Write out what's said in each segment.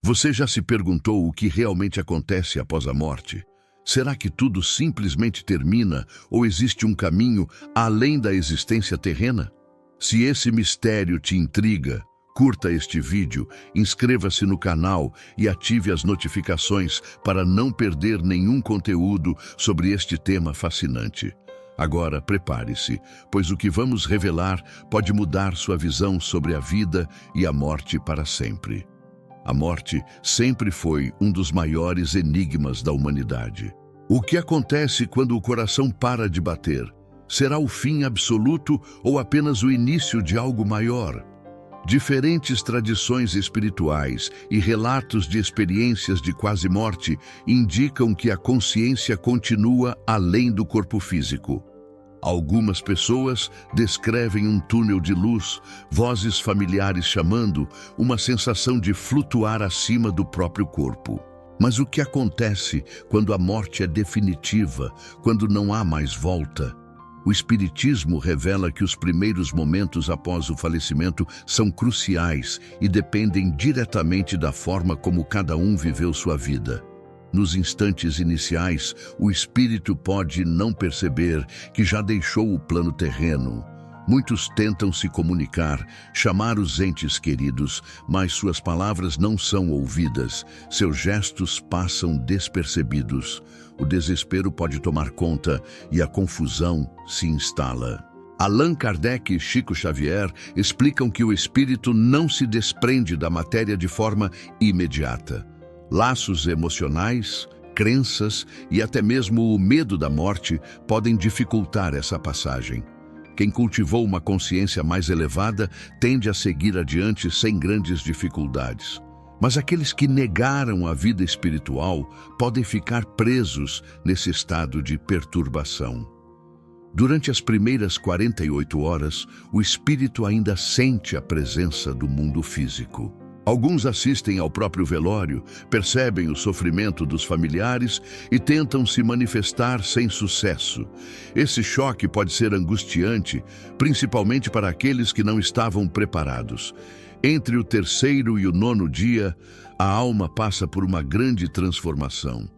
Você já se perguntou o que realmente acontece após a morte? Será que tudo simplesmente termina ou existe um caminho além da existência terrena? Se esse mistério te intriga, curta este vídeo, inscreva-se no canal e ative as notificações para não perder nenhum conteúdo sobre este tema fascinante. Agora, prepare-se, pois o que vamos revelar pode mudar sua visão sobre a vida e a morte para sempre. A morte sempre foi um dos maiores enigmas da humanidade. O que acontece quando o coração para de bater? Será o fim absoluto ou apenas o início de algo maior? Diferentes tradições espirituais e relatos de experiências de quase morte indicam que a consciência continua além do corpo físico. Algumas pessoas descrevem um túnel de luz, vozes familiares chamando, uma sensação de flutuar acima do próprio corpo. Mas o que acontece quando a morte é definitiva, quando não há mais volta? O Espiritismo revela que os primeiros momentos após o falecimento são cruciais e dependem diretamente da forma como cada um viveu sua vida. Nos instantes iniciais, o espírito pode não perceber que já deixou o plano terreno. Muitos tentam se comunicar, chamar os entes queridos, mas suas palavras não são ouvidas, seus gestos passam despercebidos. O desespero pode tomar conta e a confusão se instala. Allan Kardec e Chico Xavier explicam que o espírito não se desprende da matéria de forma imediata. Laços emocionais, crenças e até mesmo o medo da morte podem dificultar essa passagem. Quem cultivou uma consciência mais elevada tende a seguir adiante sem grandes dificuldades. Mas aqueles que negaram a vida espiritual podem ficar presos nesse estado de perturbação. Durante as primeiras 48 horas, o espírito ainda sente a presença do mundo físico. Alguns assistem ao próprio velório, percebem o sofrimento dos familiares e tentam se manifestar sem sucesso. Esse choque pode ser angustiante, principalmente para aqueles que não estavam preparados. Entre o terceiro e o nono dia, a alma passa por uma grande transformação.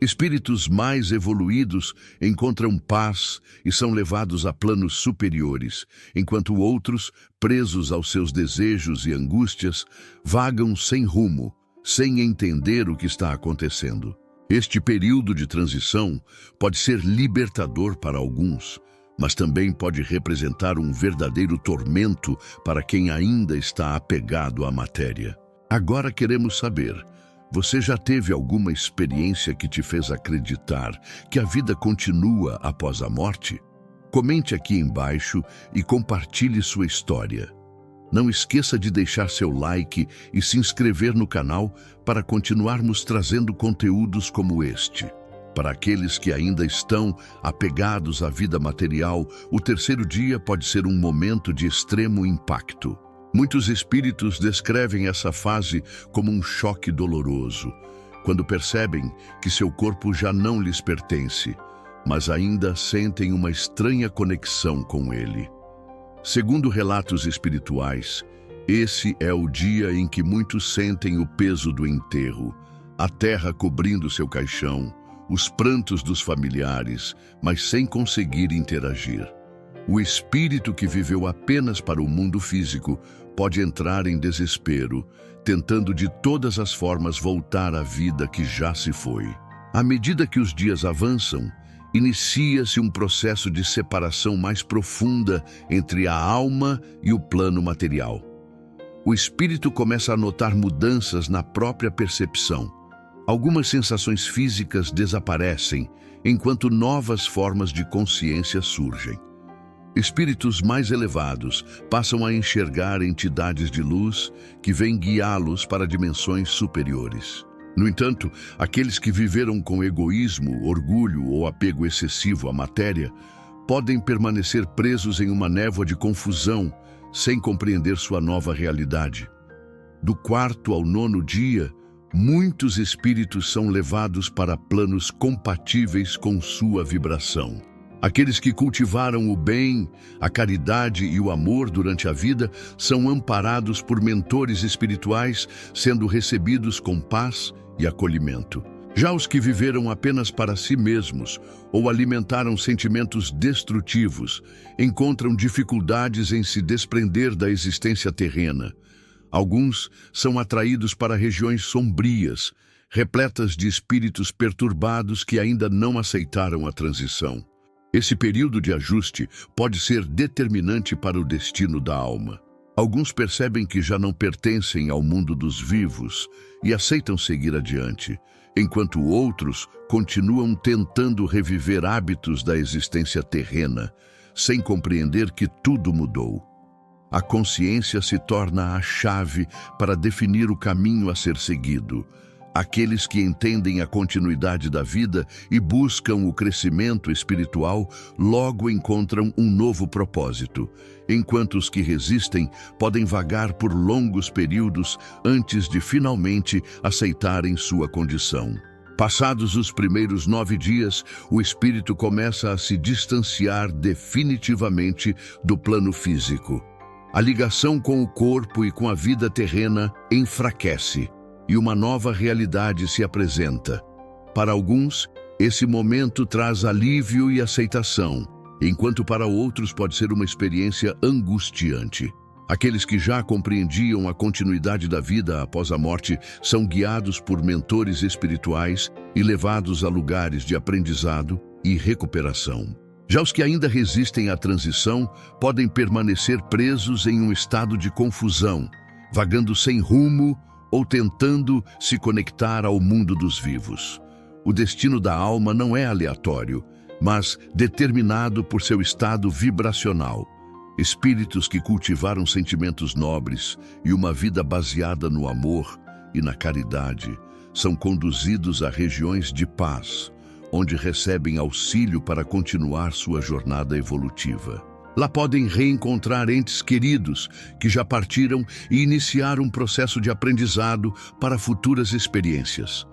Espíritos mais evoluídos encontram paz e são levados a planos superiores, enquanto outros, presos aos seus desejos e angústias, vagam sem rumo, sem entender o que está acontecendo. Este período de transição pode ser libertador para alguns, mas também pode representar um verdadeiro tormento para quem ainda está apegado à matéria. Agora queremos saber: você já teve alguma experiência que te fez acreditar que a vida continua após a morte? Comente aqui embaixo e compartilhe sua história. Não esqueça de deixar seu like e se inscrever no canal para continuarmos trazendo conteúdos como este. Para aqueles que ainda estão apegados à vida material, o terceiro dia pode ser um momento de extremo impacto. Muitos espíritos descrevem essa fase como um choque doloroso, quando percebem que seu corpo já não lhes pertence, mas ainda sentem uma estranha conexão com ele. Segundo relatos espirituais, esse é o dia em que muitos sentem o peso do enterro, a terra cobrindo seu caixão, os prantos dos familiares, mas sem conseguir interagir. O espírito que viveu apenas para o mundo físico pode entrar em desespero, tentando de todas as formas voltar à vida que já se foi. À medida que os dias avançam, inicia-se um processo de separação mais profunda entre a alma e o plano material. O espírito começa a notar mudanças na própria percepção. Algumas sensações físicas desaparecem, enquanto novas formas de consciência surgem. Espíritos mais elevados passam a enxergar entidades de luz que vêm guiá-los para dimensões superiores. No entanto, aqueles que viveram com egoísmo, orgulho ou apego excessivo à matéria podem permanecer presos em uma névoa de confusão, sem compreender sua nova realidade. Do quarto ao nono dia, muitos espíritos são levados para planos compatíveis com sua vibração. Aqueles que cultivaram o bem, a caridade e o amor durante a vida são amparados por mentores espirituais, sendo recebidos com paz e acolhimento. Já os que viveram apenas para si mesmos ou alimentaram sentimentos destrutivos encontram dificuldades em se desprender da existência terrena. Alguns são atraídos para regiões sombrias, repletas de espíritos perturbados que ainda não aceitaram a transição. Esse período de ajuste pode ser determinante para o destino da alma. Alguns percebem que já não pertencem ao mundo dos vivos e aceitam seguir adiante, enquanto outros continuam tentando reviver hábitos da existência terrena, sem compreender que tudo mudou. A consciência se torna a chave para definir o caminho a ser seguido. Aqueles que entendem a continuidade da vida e buscam o crescimento espiritual logo encontram um novo propósito, enquanto os que resistem podem vagar por longos períodos antes de finalmente aceitarem sua condição. Passados os primeiros 9 dias, o espírito começa a se distanciar definitivamente do plano físico. A ligação com o corpo e com a vida terrena enfraquece, e uma nova realidade se apresenta. Para alguns, esse momento traz alívio e aceitação, enquanto para outros pode ser uma experiência angustiante. Aqueles que já compreendiam a continuidade da vida após a morte são guiados por mentores espirituais e levados a lugares de aprendizado e recuperação. Já os que ainda resistem à transição podem permanecer presos em um estado de confusão, vagando sem rumo ou tentando se conectar ao mundo dos vivos. O destino da alma não é aleatório, mas determinado por seu estado vibracional. Espíritos que cultivaram sentimentos nobres e uma vida baseada no amor e na caridade são conduzidos a regiões de paz, onde recebem auxílio para continuar sua jornada evolutiva. Lá podem reencontrar entes queridos que já partiram e iniciar um processo de aprendizado para futuras experiências.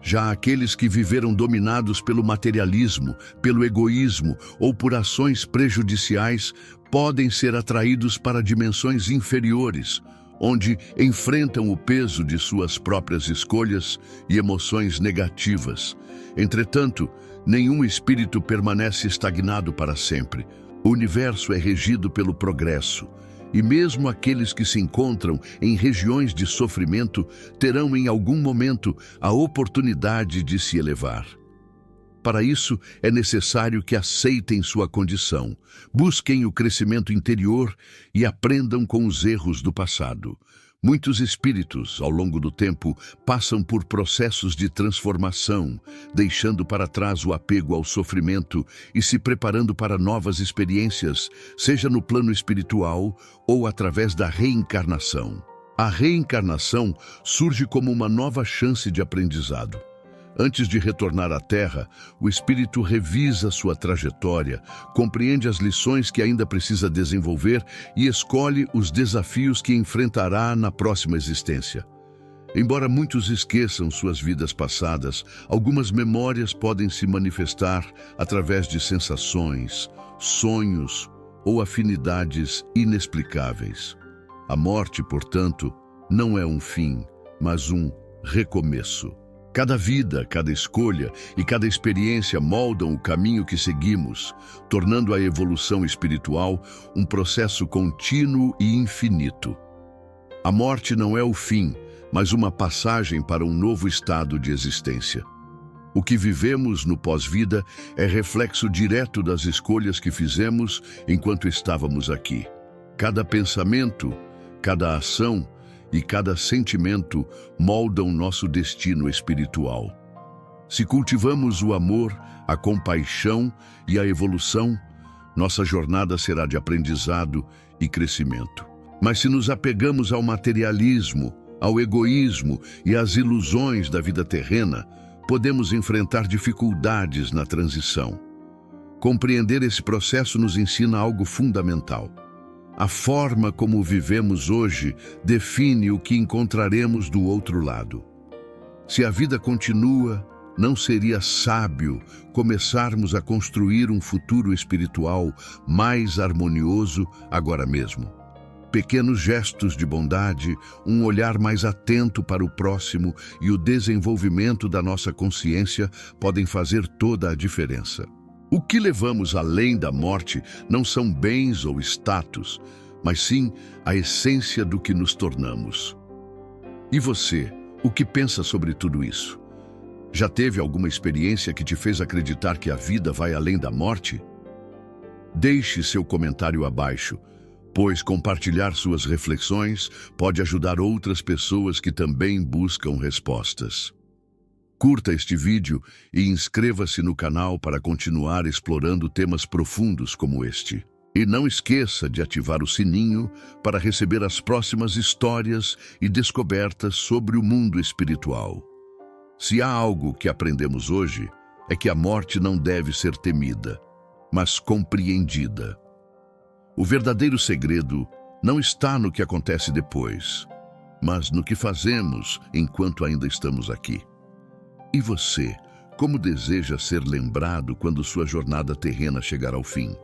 Já aqueles que viveram dominados pelo materialismo, pelo egoísmo ou por ações prejudiciais podem ser atraídos para dimensões inferiores, onde enfrentam o peso de suas próprias escolhas e emoções negativas. Entretanto, nenhum espírito permanece estagnado para sempre. O universo é regido pelo progresso, e mesmo aqueles que se encontram em regiões de sofrimento terão em algum momento a oportunidade de se elevar. Para isso, é necessário que aceitem sua condição, busquem o crescimento interior e aprendam com os erros do passado. Muitos espíritos, ao longo do tempo, passam por processos de transformação, deixando para trás o apego ao sofrimento e se preparando para novas experiências, seja no plano espiritual ou através da reencarnação. A reencarnação surge como uma nova chance de aprendizado. Antes de retornar à Terra, o espírito revisa sua trajetória, compreende as lições que ainda precisa desenvolver e escolhe os desafios que enfrentará na próxima existência. Embora muitos esqueçam suas vidas passadas, algumas memórias podem se manifestar através de sensações, sonhos ou afinidades inexplicáveis. A morte, portanto, não é um fim, mas um recomeço. Cada vida, cada escolha e cada experiência moldam o caminho que seguimos, tornando a evolução espiritual um processo contínuo e infinito. A morte não é o fim, mas uma passagem para um novo estado de existência. O que vivemos no pós-vida é reflexo direto das escolhas que fizemos enquanto estávamos aqui. Cada pensamento, cada ação e cada sentimento moldam nosso destino espiritual. Se cultivamos o amor, a compaixão e a evolução, nossa jornada será de aprendizado e crescimento. Mas se nos apegamos ao materialismo, ao egoísmo e às ilusões da vida terrena, podemos enfrentar dificuldades na transição. Compreender esse processo nos ensina algo fundamental. A forma como vivemos hoje define o que encontraremos do outro lado. Se a vida continua, Não seria sábio começarmos a construir um futuro espiritual mais harmonioso agora mesmo? Pequenos gestos de bondade, um olhar mais atento para o próximo e o desenvolvimento da nossa consciência podem fazer toda a diferença. O que levamos além da morte não são bens ou status, mas sim a essência do que nos tornamos. E você, o que pensa sobre tudo isso? Já teve alguma experiência que te fez acreditar que a vida vai além da morte? Deixe seu comentário abaixo, pois compartilhar suas reflexões pode ajudar outras pessoas que também buscam respostas. Curta este vídeo e inscreva-se no canal para continuar explorando temas profundos como este. E não esqueça de ativar o sininho para receber as próximas histórias e descobertas sobre o mundo espiritual. Se há algo que aprendemos hoje, é que a morte não deve ser temida, mas compreendida. O verdadeiro segredo não está no que acontece depois, mas no que fazemos enquanto ainda estamos aqui. E você, como deseja ser lembrado quando sua jornada terrena chegar ao fim?